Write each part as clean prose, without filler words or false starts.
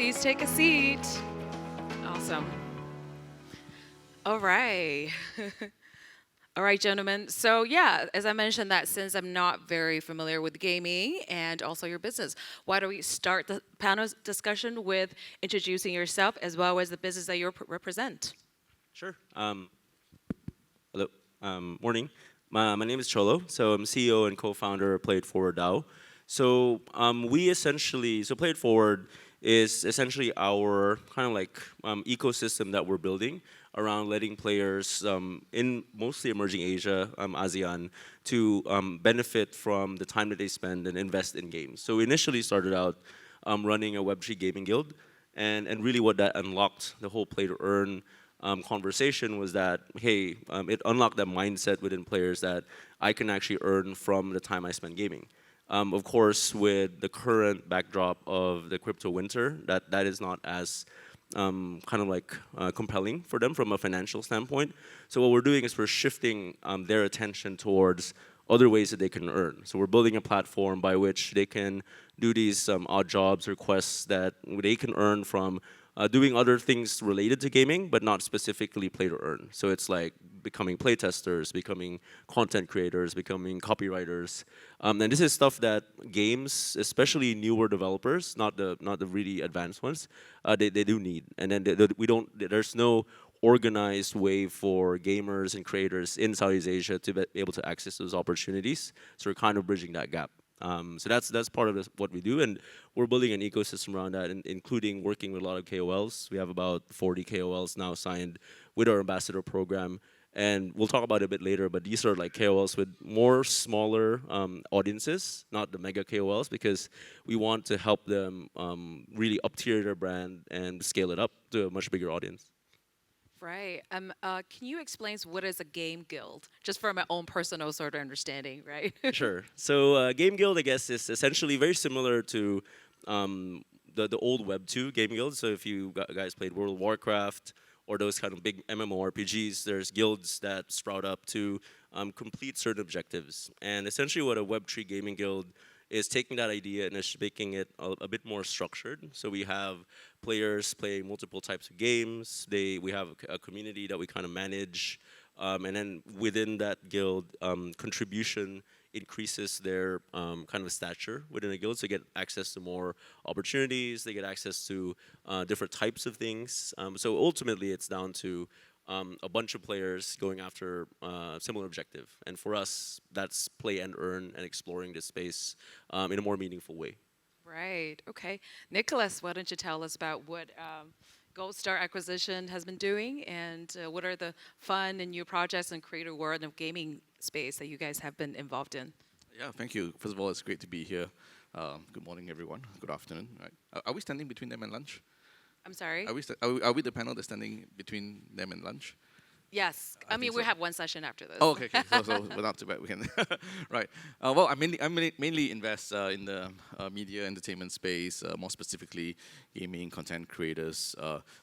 Please take a seat. Awesome. All right. All right, gentlemen. So yeah, as I mentioned that since I'm not very familiar with gaming and also your business, why don't we start the panel discussion with introducing yourself as well as the business that you represent? Sure. Hello. Morning. My name is Cholo. So I'm CEO and co-founder of Play It Forward DAO. So we essentially, so Play It Forward is essentially our kind of like ecosystem that we're building around letting players in mostly emerging Asia, ASEAN, to benefit from the time that they spend and invest in games. So we initially started out running a Web3 gaming guild, and really what that unlocked the whole play to earn conversation was that, hey, it unlocked that mindset within players that I can actually earn from the time I spend gaming. Of course, with the current backdrop of the crypto winter, that is not as kind of like compelling for them from a financial standpoint. So what we're doing is we're shifting their attention towards other ways that they can earn. So we're building a platform by which they can do these odd jobs or quests that they can earn from doing other things related to gaming, but not specifically play to earn. So it's like becoming playtesters, becoming content creators, becoming copywriters. And this is stuff that games, especially newer developers, not the really advanced ones, they do need. And then there's no organized way for gamers and creators in Southeast Asia to be able to access those opportunities. So we're kind of bridging that gap. So that's part of what we do, and we're building an ecosystem around that, including working with a lot of KOLs. We have about 40 KOLs now signed with our ambassador program, and we'll talk about it a bit later. But these are like KOLs with more smaller audiences, not the mega KOLs, because we want to help them really up tier their brand and scale it up to a much bigger audience. Right. Can you explain what is a game guild, just for my own personal sort of understanding, right? Sure. So Game Guild, I guess, is essentially very similar to the old Web2 Game Guild. So if you guys played World of Warcraft or those kind of big MMORPGs, there's guilds that sprout up to complete certain objectives. And essentially what a Web3 Gaming Guild is taking that idea and is making it a bit more structured. So we have players playing multiple types of games. We have a community that we kind of manage. And then within that guild, contribution increases their kind of stature within a guild. So they get access to more opportunities. They get access to different types of things. So ultimately, it's down to a bunch of players going after a similar objective. And for us, that's play and earn and exploring this space in a more meaningful way. Right. Okay. Nicholas, why don't you tell us about what Gold Star Acquisition has been doing, and what are the fun and new projects and creator world of gaming space that you guys have been involved in? Yeah, thank you. First of all, it's great to be here. Good morning, everyone. Good afternoon. Right. Are we standing between them and lunch? I'm sorry. Are we the panel that's standing between them and lunch? Yes. I mean, think we so. have one session after this. Oh, okay. So we're not too bad. We can. Right. Well, I mainly invest in the media entertainment space, more specifically gaming content creators.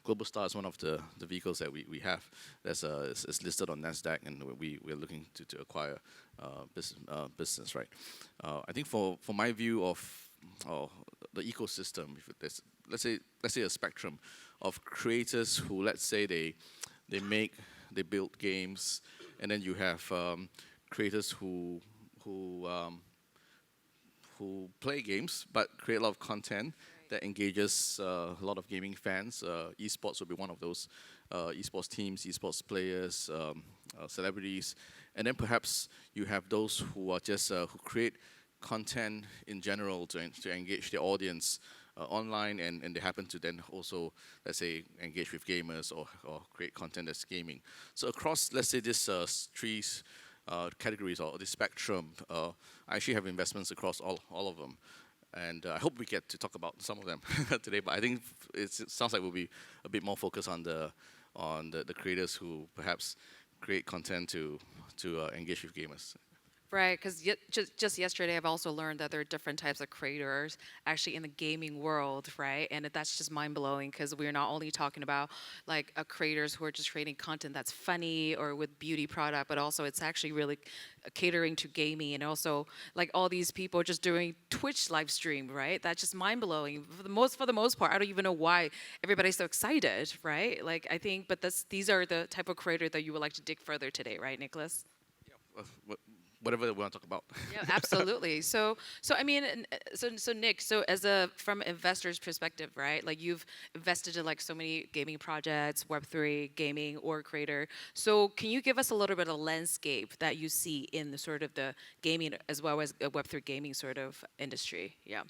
Global Star is one of the vehicles that we have that's is listed on Nasdaq, and we're looking to acquire business. Right. I think for my view of the ecosystem, if there's, let's say a spectrum of creators who, let's say, they build games, and then you have creators who play games but create a lot of content that engages a lot of gaming fans. Esports would be one of those. Esports teams, esports players, celebrities, and then perhaps you have those who are just who create content in general to engage their audience online, and they happen to then also, let's say, engage with gamers or create content that's gaming. So across, let's say, this three categories or this spectrum, I actually have investments across all of them. And I hope we get to talk about some of them today, but I think it sounds like we'll be a bit more focused on the creators who perhaps create content to engage with gamers. Right, because just yesterday I've also learned that there are different types of creators actually in the gaming world, right? And that's just mind blowing because we're not only talking about like creators who are just creating content that's funny or with beauty product, but also it's actually really catering to gaming and also like all these people just doing Twitch live stream, right? That's just mind blowing. For the most part, I don't even know why everybody's so excited, right? Like I think, but these are the type of creator that you would like to dig further today, right, Nicholas? Whatever we want to talk about. Yeah, absolutely. So I mean, so Nick, so as a from investor's perspective, right? Like you've invested in like so many gaming projects, Web3 gaming or creator. So can you give us a little bit of landscape that you see in the sort of the gaming as well as Web3 gaming sort of industry? Yeah.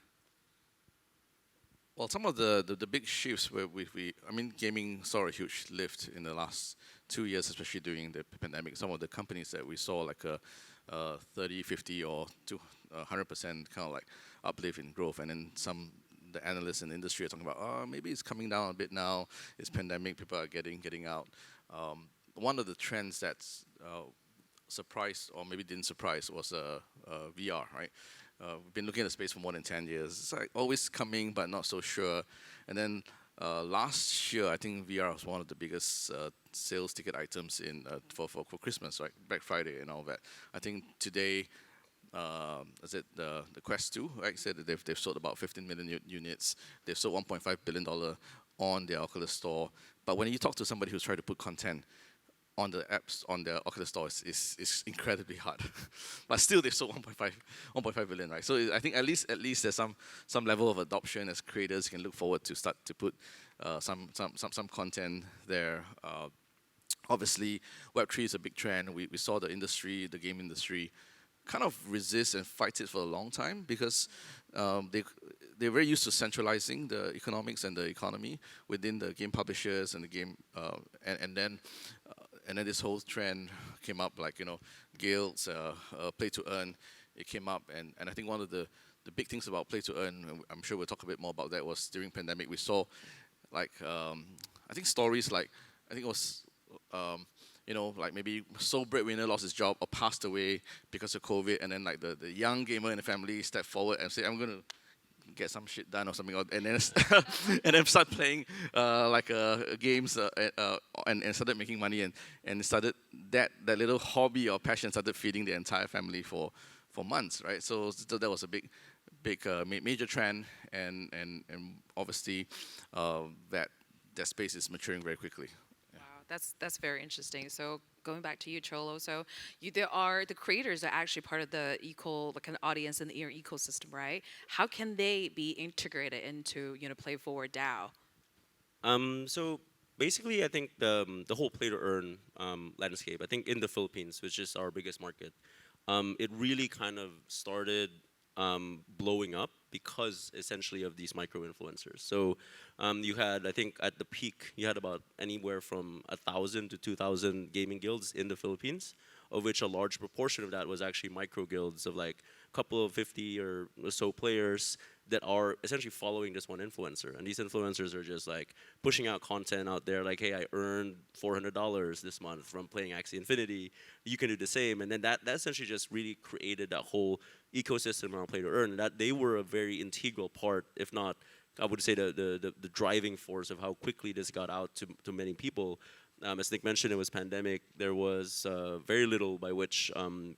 Well, some of the big shifts where I mean, gaming saw a huge lift in the last 2 years, especially during the pandemic. Some of the companies that we saw like a 30, 50, or 100% kind of like uplift in growth, and then the analysts in the industry are talking about, oh, maybe it's coming down a bit now. It's pandemic, people are getting out. One of the trends that's surprised or maybe didn't surprise was VR, right? We've been looking at the space for more than 10 years. It's like always coming, but not so sure. And then last year, I think VR was one of the biggest sales ticket items for Christmas, right? Black Friday and all that. I think today, is it the Quest 2, right? Said that they've sold about 15 million units. They've sold $1.5 billion on their Oculus store. But when you talk to somebody who's trying to put content on the apps on the Oculus store is incredibly hard, but still they've sold 1.5 billion, right? So I think at least there's some level of adoption as creators can look forward to start to put some content there. Obviously, Web3 is a big trend. We saw the game industry, kind of resist and fight it for a long time because they're very used to centralizing the economics and the economy within the game publishers and the game, and then this whole trend came up, like, guilds, play to earn. It came up, and I think one of the big things about play to earn, and I'm sure we'll talk a bit more about that, was during pandemic we saw, like, I think stories like, I think it was, like maybe sole breadwinner lost his job or passed away because of COVID, and then like the young gamer in the family stepped forward and said, I'm gonna get some shit done or something, and then and then start playing games and started making money, and started that little hobby or passion started feeding the entire family for months, right? So that was a big major trend, and obviously that space is maturing very quickly. Wow, that's very interesting. So going back to you, Cholo. So there are the creators are actually part of the like an audience in your ecosystem, right? How can they be integrated into Play Forward DAO? So basically, I think the whole play to earn landscape, I think in the Philippines, which is our biggest market, it really kind of started blowing up because essentially of these micro influencers. So you had, I think at the peak, you had about anywhere from 1,000 to 2,000 gaming guilds in the Philippines, of which a large proportion of that was actually micro guilds of like a couple of 50 or so players that are essentially following just one influencer. And these influencers are just like pushing out content out there like, hey, I earned $400 this month from playing Axie Infinity. You can do the same. And then that essentially just really created that whole ecosystem around play to earn. And that they were a very integral part, if not, I would say the driving force of how quickly this got out to many people. As Nick mentioned, it was pandemic. There was very little by which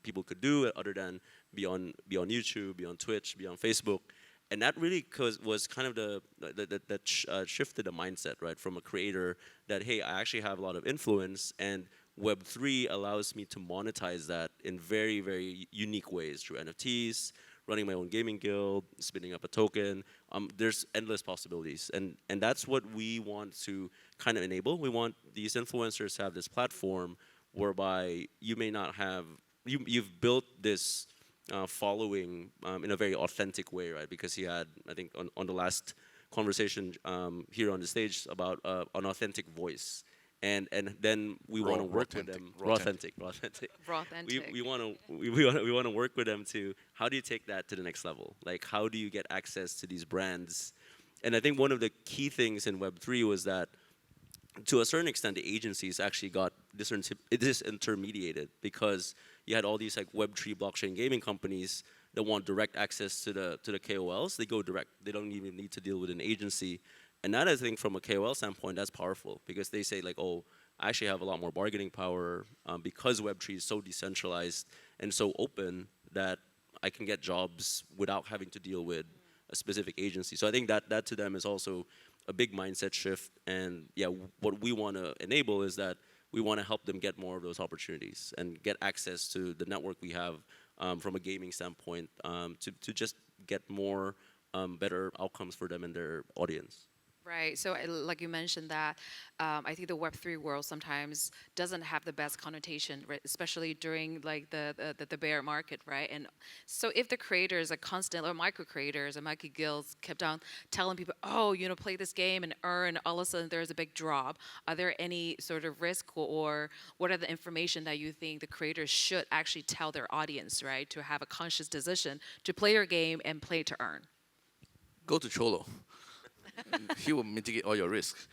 people could do it other than be on YouTube, be on Twitch, be on Facebook. And that really was kind of that shifted the mindset, right, from a creator that, hey, I actually have a lot of influence, and Web3 allows me to monetize that in very, very unique ways through NFTs, running my own gaming guild, spinning up a token. There's endless possibilities, and that's what we want to kind of enable. We want these influencers to have this platform whereby you may not have, you've built this following in a very authentic way, right? Because he had, I think, on the last conversation here on the stage about an authentic voice, and then we want to work with them. Raw authentic. We want to work with them to how do you take that to the next level? Like how do you get access to these brands? And I think one of the key things in Web3 was that, to a certain extent, the agencies actually got disintermediated because you had all these like Web3 blockchain gaming companies that want direct access to the KOLs. They go direct. They don't even need to deal with an agency. And that, I think, from a KOL standpoint, that's powerful because they say like, oh, I actually have a lot more bargaining power because Web3 is so decentralized and so open that I can get jobs without having to deal with a specific agency. So I think that to them is also a big mindset shift. And yeah, what we want to enable is that we want to help them get more of those opportunities and get access to the network we have from a gaming standpoint to just get more better outcomes for them and their audience. Right. So, like you mentioned that, I think the Web3 world sometimes doesn't have the best connotation, right? Especially during like the bear market, right? And so, if the creators, like constant or micro creators or micro guilds, kept on telling people, "Oh, play this game and earn," all of a sudden there's a big drop. Are there any sort of risk, or what are the information that you think the creators should actually tell their audience, right, to have a conscious decision to play your game and play to earn? Go to Cholo. He will mitigate all your risks.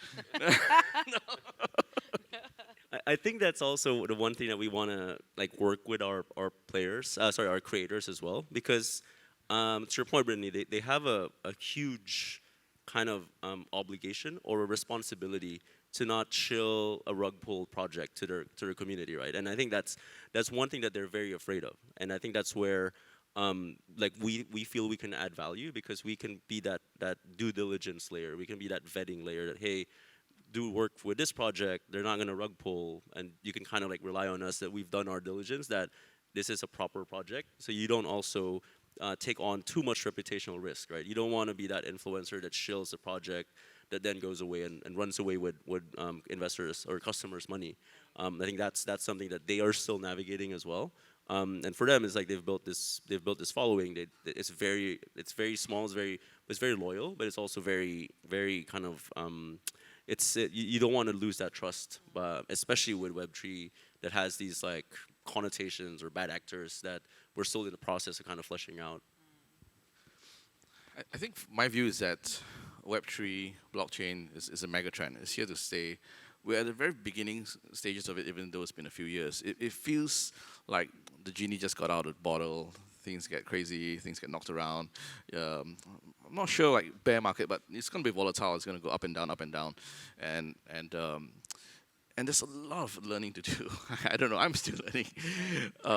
I think that's also the one thing that we want to like work with our players, our creators as well, because to your point, Brittany, they have a huge kind of obligation or a responsibility to not chill a rug pull project to their community, right? And I think that's one thing that they're very afraid of, and I think that's where like we feel we can add value because we can be that due diligence layer, we can be that vetting layer that hey, do work with this project, they're not going to rug pull, and you can kind of like rely on us that we've done our diligence, that this is a proper project, so you don't also take on too much reputational risk, right? You don't want to be that influencer that shills the project that then goes away and runs away with investors or customers' money. I think that's something that they are still navigating as well. And for them, it's like they've built this following. It's very small, it's very loyal, but it's also very kind of you don't want to lose that trust, but especially with Web3 that has these like connotations or bad actors that we're still in the process of kind of fleshing out. I think my view is that Web3 blockchain is a mega trend. It's here to stay. We're at the very beginning stages of it, even though it's been a few years. It feels like the genie just got out of the bottle. Things get crazy, things get knocked around. I'm not sure like bear market, but it's going to be volatile. It's going to go up and down, and there's a lot of learning to do. I don't know. I'm still learning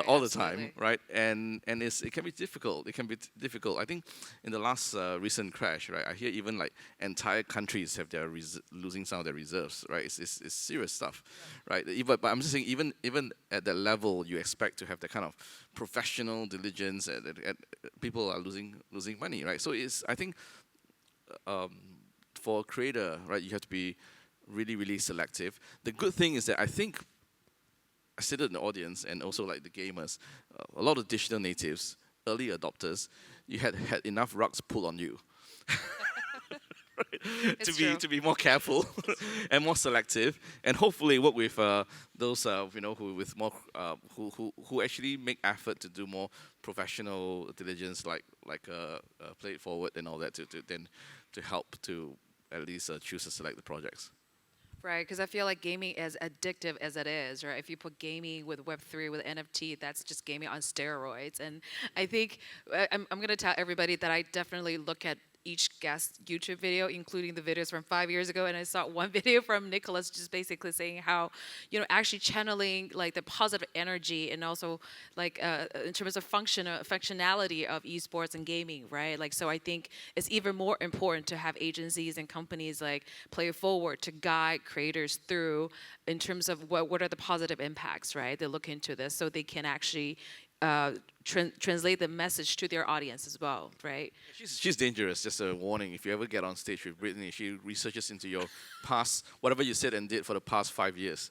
all the time, right? And it can be difficult. It can be difficult. I think in the last recent crash, right? I hear even like entire countries have their losing some of their reserves, right? It's serious stuff, right? But I'm just saying, even at that level, you expect to have that kind of professional diligence. People are losing money, right? So I think for a creator, right, you have to be really, really selective. The good thing is that I think I sit in the audience and also like the gamers, a lot of digital natives, early adopters, you had enough rugs pulled on you. Right? To be more careful and more selective, and hopefully work with those who actually make effort to do more professional diligence, like Play It Forward and all that to help to at least choose and select the projects. Right, because I feel like gaming, as addictive as it is, right? If you put gaming with Web3, with NFT, that's just gaming on steroids. And I think I'm going to tell everybody that I definitely look at each guest YouTube video, including the videos from 5 years ago. And I saw one video from Nicholas just basically saying how, actually channeling like the positive energy and also like in terms of functionality of esports and gaming, right? Like, so I think it's even more important to have agencies and companies like Play It Forward to guide creators through in terms of what are the positive impacts, right? They look into this so they can actually translate the message to their audience as well, right? She's dangerous. Just a warning: if you ever get on stage with Brittany, she researches into your past, whatever you said and did for the past 5 years.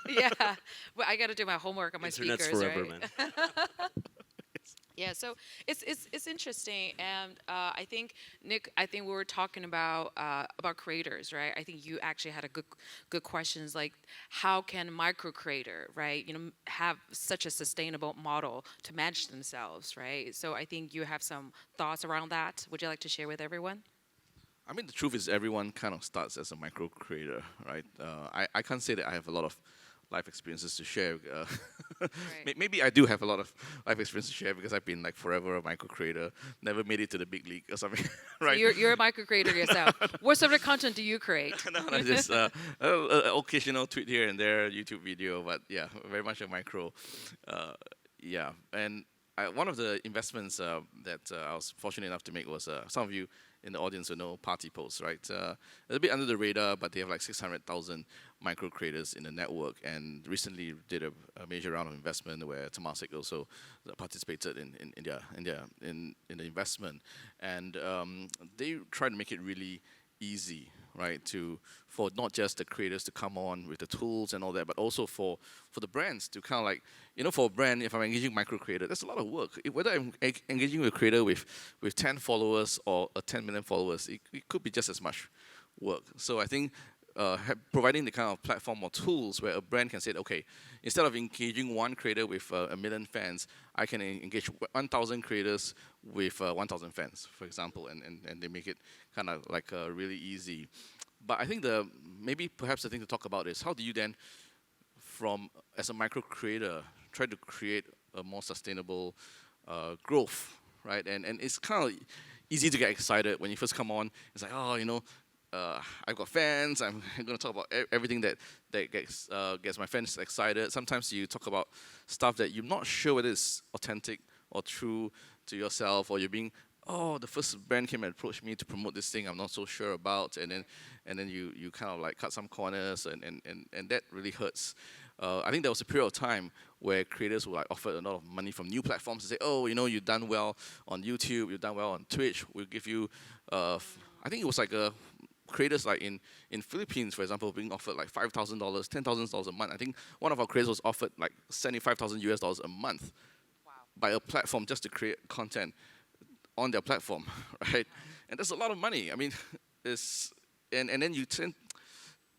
Yeah, well, I got to do my homework on my Internet's speakers, forever, right? man. Yeah, so it's interesting, and I think Nick, we were talking about creators, right? I think you actually had a good questions like how can micro creator, right? Have such a sustainable model to manage themselves, right? So I think you have some thoughts around that. Would you like to share with everyone? I mean, the truth is everyone kind of starts as a micro creator, right? I can't say that I have a lot of life experiences to share. Right. Maybe I do have a lot of life experience to share because I've been like forever a micro creator, never made it to the big league or something, So right? you're a micro creator yourself. What sort of content do you create? No, just occasional tweet here and there, YouTube video, but yeah, very much a micro. Uh, yeah, and one of the investments that I was fortunate enough to make was some of you in the audience will know Party Post, right? A bit under the radar, but they have like 600,000 micro creators in the network, and recently did a major round of investment where Temasek also participated in the investment, and they try to make it really easy, right, for not just the creators to come on with the tools and all that, but also for the brands to kind of like, for a brand, if I'm engaging micro creator, that's a lot of work. Whether I'm engaging with a creator with 10 followers or 10 million followers, it could be just as much work. So I think providing the kind of platform or tools where a brand can say, okay, instead of engaging one creator with a million fans, I can engage 1,000 creators with 1,000 fans, for example, and they make it kind of like really easy. But I think perhaps the thing to talk about is how do you then, as a micro creator, try to create a more sustainable growth, right? And it's kind of easy to get excited when you first come on. It's like, oh, I've got fans. I'm going to talk about everything that gets my fans excited. Sometimes you talk about stuff that you're not sure whether it's authentic or true to yourself, or you're being, the first brand came and approached me to promote this thing I'm not so sure about, and then you kind of like cut some corners, and that really hurts. I think there was a period of time where creators were like offered a lot of money from new platforms to say, you've done well on YouTube, you've done well on Twitch, we'll give you, I think it was like creators like in Philippines, for example, being offered like $5,000, $10,000 a month. I think one of our creators was offered like $75,000 a month by a platform just to create content on their platform, right? And that's a lot of money. I mean, and then you tend,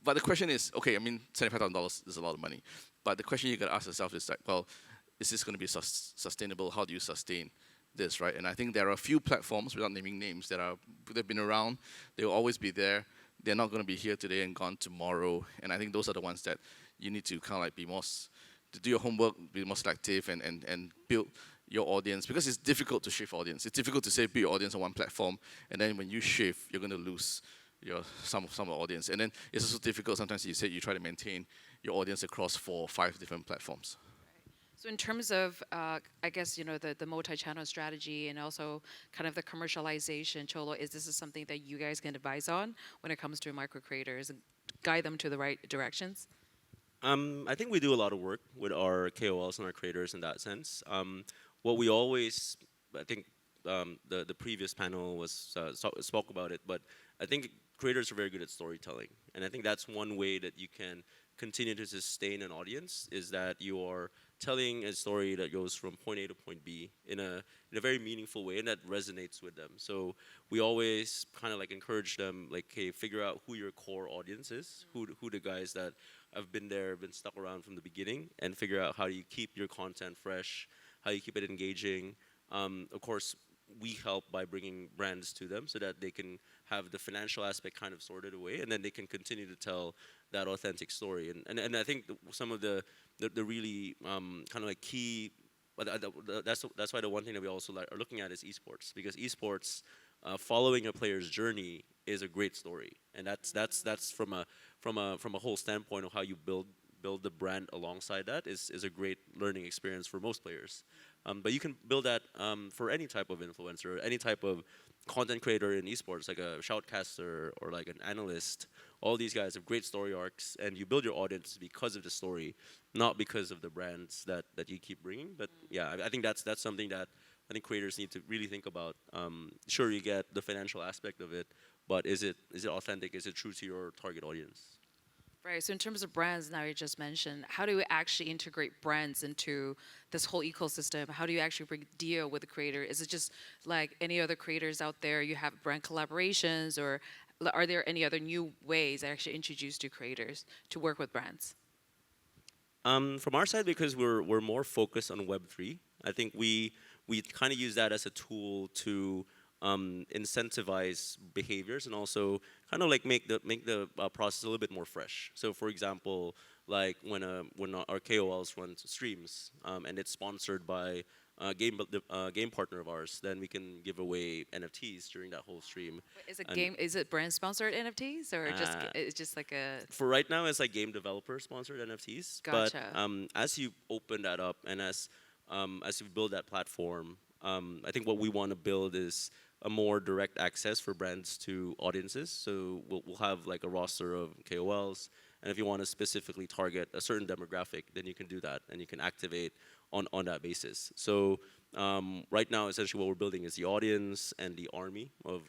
but the question is, okay, I mean, $75,000 is a lot of money. But the question you got to ask yourself is like, well, is this going to be sustainable? How do you sustain this, right? And I think there are a few platforms, without naming names, they've been around. They will always be there. They're not going to be here today and gone tomorrow. And I think those are the ones that you need to kind of like to do your homework, be more selective, and build your audience, because it's difficult to shift audience. It's difficult to say build your audience on one platform, and then when you shift, you're going to lose some of the audience. And then it's also difficult sometimes you try to maintain your audience across 4 or 5 different platforms. So in terms of, I guess, the multi-channel strategy and also kind of the commercialization, Cholo, this is something that you guys can advise on when it comes to micro creators and guide them to the right directions? I think we do a lot of work with our KOLs and our creators in that sense. What we always, I think the previous panel spoke about it, but I think creators are very good at storytelling. And I think that's one way that you can continue to sustain an audience, is that you are telling a story that goes from point A to point B in a very meaningful way, and that resonates with them. So we always kind of like encourage them, like, hey, figure out who your core audience is, who the guys that have been there, been stuck around from the beginning, and figure out how do you keep your content fresh, how you keep it engaging. Of course, we help by bringing brands to them so that they can have the financial aspect kind of sorted away, and then they can continue to tell that authentic story. And I think some of the really kind of like key, that's why the one thing that we also are looking at is esports, because esports, following a player's journey is a great story, and that's from a whole standpoint of how you build the brand alongside that is a great learning experience for most players. But you can build that for any type of influencer, any type of content creator in esports, like a shoutcaster or like an analyst. All these guys have great story arcs, and you build your audience because of the story, not because of the brands that you keep bringing. But yeah, I think that's something that I think creators need to really think about. Sure, you get the financial aspect of it, but is it authentic? Is it true to your target audience? Right. So in terms of brands, now you just mentioned, how do we actually integrate brands into this whole ecosystem? How do you actually deal with the creator? Is it just like any other creators out there? You have brand collaborations, or are there any other new ways that actually introduce to creators to work with brands? From our side, because we're more focused on Web3, I think we kind of use that as a tool to incentivize behaviors, and also kind of like make the process a little bit more fresh. So, for example, like when our KOLs run streams, and it's sponsored by game partner of ours, then we can give away NFTs during that whole stream. Is it And brand sponsored NFTs or just uh, it's just like a for right now, it's like game developer sponsored NFTs. But gotcha? as you open that up and as you build that platform, I think what we want to build is a more direct access for brands to audiences. So we'll have like a roster of KOLs, and if you want to specifically target a certain demographic, then you can do that, and you can activate on that basis. So right now, essentially, what we're building is the audience and the army of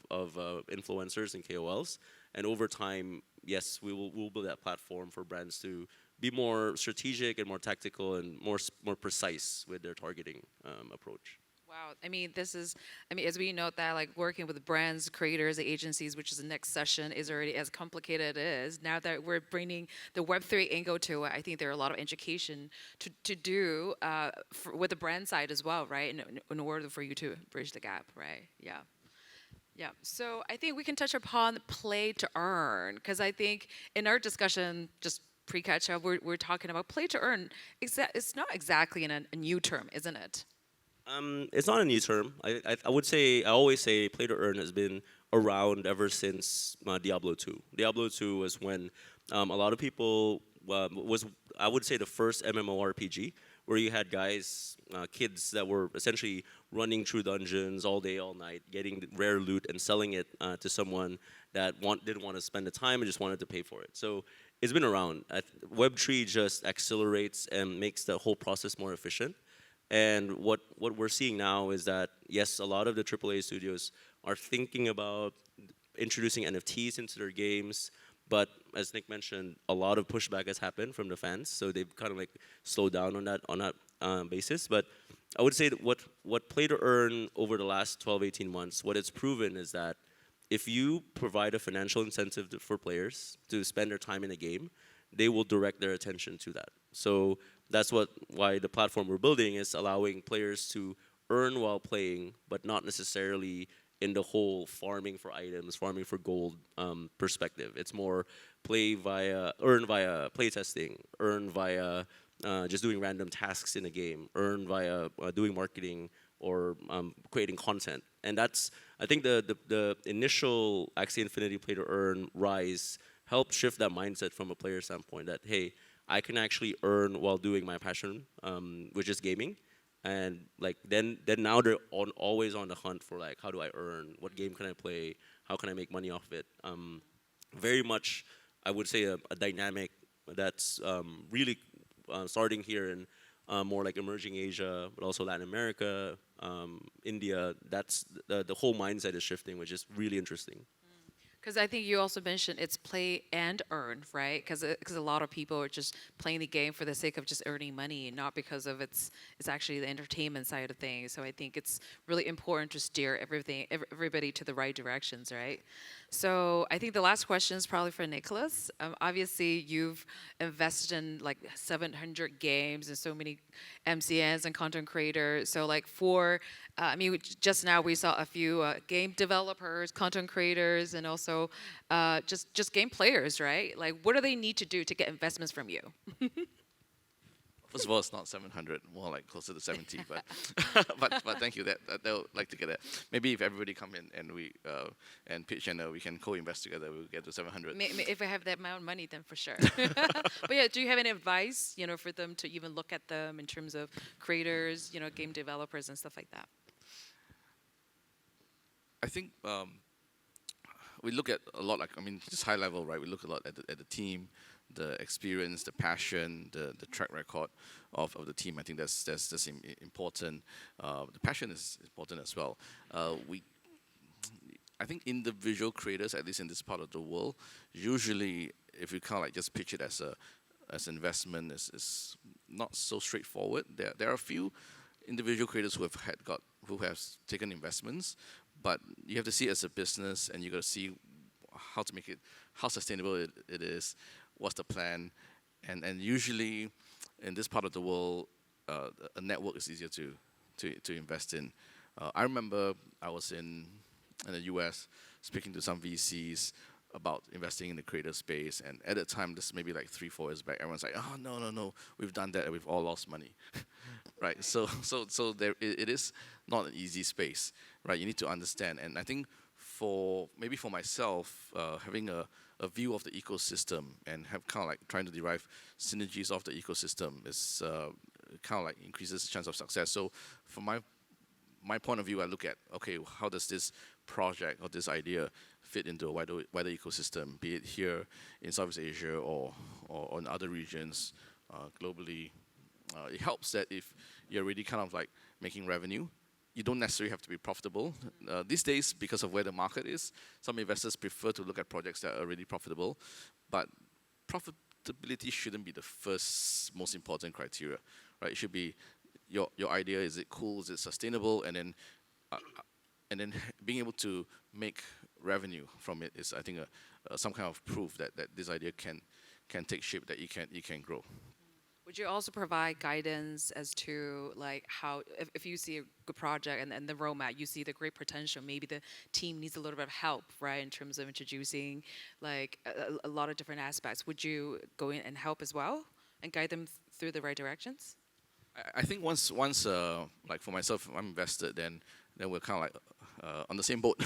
influencers and KOLs. And over time, yes, we'll build that platform for brands to be more strategic and more tactical and more precise with their targeting approach. Wow. I mean, as we note that, like working with brands, creators, agencies, which is the next session, is already as complicated as it is. Now that we're bringing the Web3 angle to it, I think there are a lot of education to do with the brand side as well, right? In order for you to bridge the gap, right? Yeah. Yeah. So I think we can touch upon play to earn, because I think in our discussion, just pre-catch up, we're talking about play to earn. It's not exactly a new term, isn't it? It's not a new term. I would say I always say play to earn has been around ever since Diablo 2. Diablo 2 was when a lot of people was I would say the first MMORPG where you had guys, kids that were essentially running through dungeons all day, all night, getting rare loot and selling it to someone that didn't want to spend the time and just wanted to pay for it. So it's been around. Web3 just accelerates and makes the whole process more efficient. And what we're seeing now is that, yes, a lot of the AAA studios are thinking about introducing NFTs into their games, but as Nick mentioned, a lot of pushback has happened from the fans, so they've kind of like slowed down on that basis. But I would say that what Play to Earn over the last 12, 18 months, what it's proven is that if you provide a financial incentive for players to spend their time in a game, they will direct their attention to that. So that's why the platform we're building is allowing players to earn while playing, but not necessarily in the whole farming for items, farming for gold perspective. It's more earn via playtesting, earn via just doing random tasks in a game, earn via doing marketing or creating content. And that's, I think the initial Axie Infinity Play to Earn rise helped shift that mindset from a player standpoint that, hey, I can actually earn while doing my passion, which is gaming. And like then now they're always on the hunt for like, how do I earn? What game can I play? How can I make money off of it? Very much, I would say a dynamic that's really starting here in more like emerging Asia, but also Latin America, India. That's the whole mindset is shifting, which is really interesting. Because I think you also mentioned it's play and earn, right? Because a lot of people are just playing the game for the sake of just earning money, not because of it's actually the entertainment side of things. So I think it's really important to steer everybody to the right directions, right? So I think the last question is probably for Nicholas. Obviously, you've invested in like 700 games and so many MCNs and content creators. So like I mean, just now we saw a few game developers, content creators, and also just game players, right? Like, what do they need to do to get investments from you? First of all, it's not 700, more like closer to 70. But but thank you. They'll like to get that. Maybe if everybody come in and we and pitch and we can co-invest together, we'll get to 700. If I have that amount of money, then for sure. But yeah, do you have any advice, for them to even look at them in terms of creators, game developers and stuff like that? I think we look at a lot, just high level, right? We look a lot at the team, the experience, the passion, the track record of the team. I think that's important. The passion is important as well. I think individual creators, at least in this part of the world, usually if you kind of like just pitch it as investment, is not so straightforward. There are a few individual creators who have taken investments, but you have to see it as a business, and you got to see how to make it, how sustainable it is, what's the plan, and usually in this part of the world, a network is easier to invest in. I remember I was in the US speaking to some VCs. about investing in the creator space. And at the time, this maybe like 3-4 years back, everyone's like, oh no no no, we've done that and we've all lost money, right? So there it is not an easy space, right? You need to understand, and I think maybe for myself, having a view of the ecosystem and have kind of like trying to derive synergies of the ecosystem is kind of like increases the chance of success. So from my point of view, I look at, okay, how does this project or this idea fit into a wider ecosystem, be it here in Southeast Asia or in other regions globally. It helps that if you're really kind of like making revenue, you don't necessarily have to be profitable. These days, because of where the market is, some investors prefer to look at projects that are really profitable, but profitability shouldn't be the first most important criteria, right? It should be your idea, is it cool, is it sustainable, and then being able to make revenue from it is, I think, some kind of proof that this idea can take shape, that you can grow. Would you also provide guidance as to like how, if you see a good project and the roadmap, you see the great potential, maybe the team needs a little bit of help, right, in terms of introducing like a lot of different aspects. Would you go in and help as well and guide them through the right directions? I think once like for myself, if I'm invested, then we're kind of like on the same boat,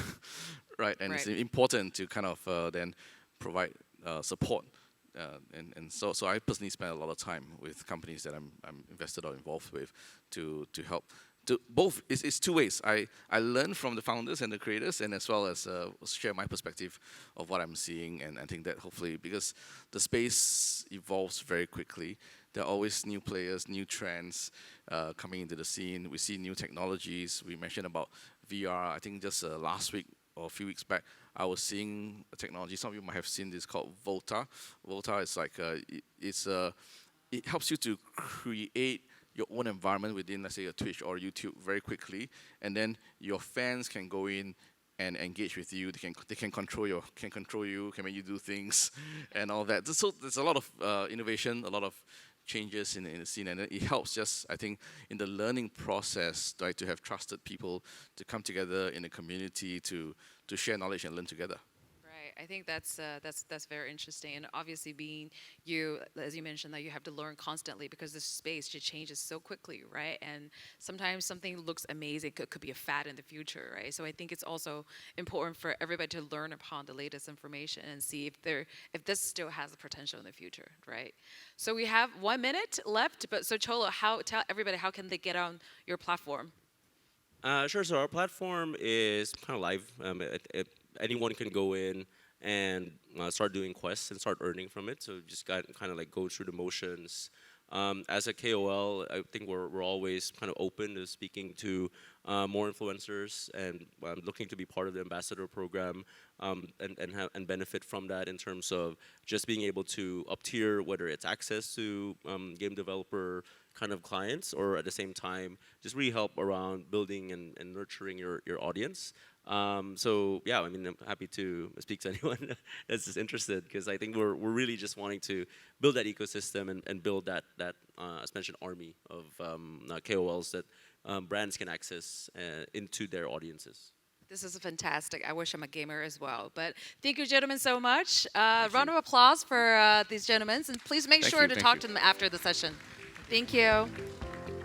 right? And it's important to kind of then provide support. And so I personally spend a lot of time with companies that I'm invested or involved with to help. Both, it's two ways. I learn from the founders and the creators, and as well as share my perspective of what I'm seeing. And I think that hopefully, because the space evolves very quickly, there are always new players, new trends coming into the scene. We see new technologies. We mentioned about VR. I think just last week or a few weeks back, I was seeing a technology. Some of you might have seen this called Volta. Volta is like it helps you to create your own environment within, let's say, a Twitch or YouTube very quickly, and then your fans can go in and engage with you. They can control you, can make you do things, and all that. So there's a lot of innovation, a lot of changes in the scene, and it helps just, I think, in the learning process, right, to have trusted people to come together in a community to share knowledge and learn together. I think that's very interesting, and obviously, being you, as you mentioned, that you have to learn constantly because the space just changes so quickly, right? And sometimes something looks amazing, could be a fad in the future, right? So I think it's also important for everybody to learn upon the latest information and see if this still has the potential in the future, right? So we have 1 minute left, but so Cholo, tell everybody how can they get on your platform? Sure. So our platform is kind of live. Anyone can go in and start doing quests and start earning from it. So just kind of like go through the motions. As a KOL, I think we're always kind of open to speaking to more influencers and looking to be part of the ambassador program and benefit from that in terms of just being able to up tier, whether it's access to game developer kind of clients, or at the same time just really help around building and nurturing your audience. So yeah, I mean, I'm happy to speak to anyone that's just interested, because I think we're really just wanting to build that ecosystem and build that as mentioned, army of KOLs that brands can access into their audiences. This is fantastic. I wish I'm a gamer as well. But thank you, gentlemen, so much. Round of applause for these gentlemen, and please make sure to talk to them after the session. Thank you.